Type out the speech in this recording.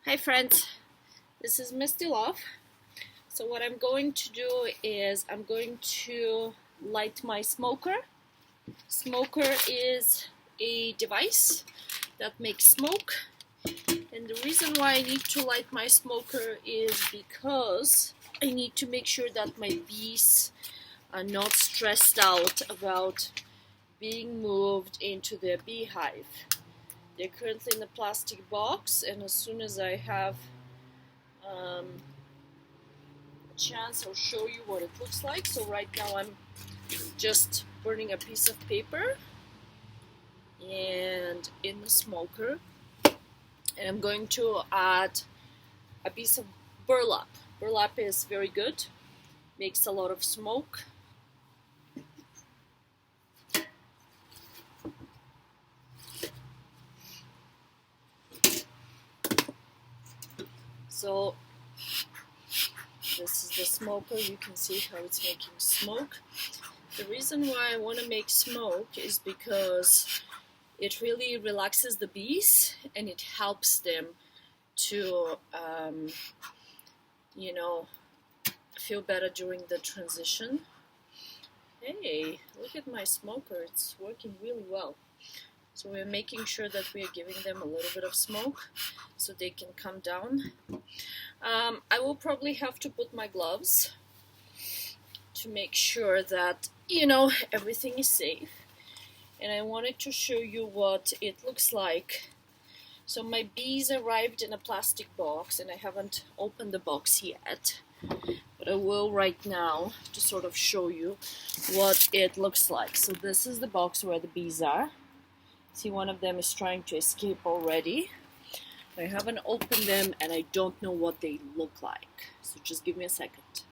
Hi friends, this is Misty Love. So what I'm going to do is I'm going to light my smoker. Smoker is a device that makes smoke, and the reason why I need to light my smoker is because I need to make sure that my bees are not stressed out about being moved into their beehive. They're currently in a plastic box, and as soon as I have a chance, I'll show you what it looks like. So right now I'm just burning a piece of paper and in the smoker, and I'm going to add a piece of burlap. Burlap is very good, makes a lot of smoke. So this is the smoker. You can see how it's making smoke. The reason why I want to make smoke is because it really relaxes the bees and it helps them to feel better during the transition. Hey, look at my smoker, it's working really well. So we're making sure that we are giving them a little bit of smoke so they can come down. I will probably have to put my gloves to make sure that, everything is safe. And I wanted to show you what it looks like. So my bees arrived in a plastic box, and I haven't opened the box yet, but I will right now to sort of show you what it looks like. So this is the box where the bees are. See, one of them is trying to escape already. I haven't opened them and I don't know what they look like. So just give me a second.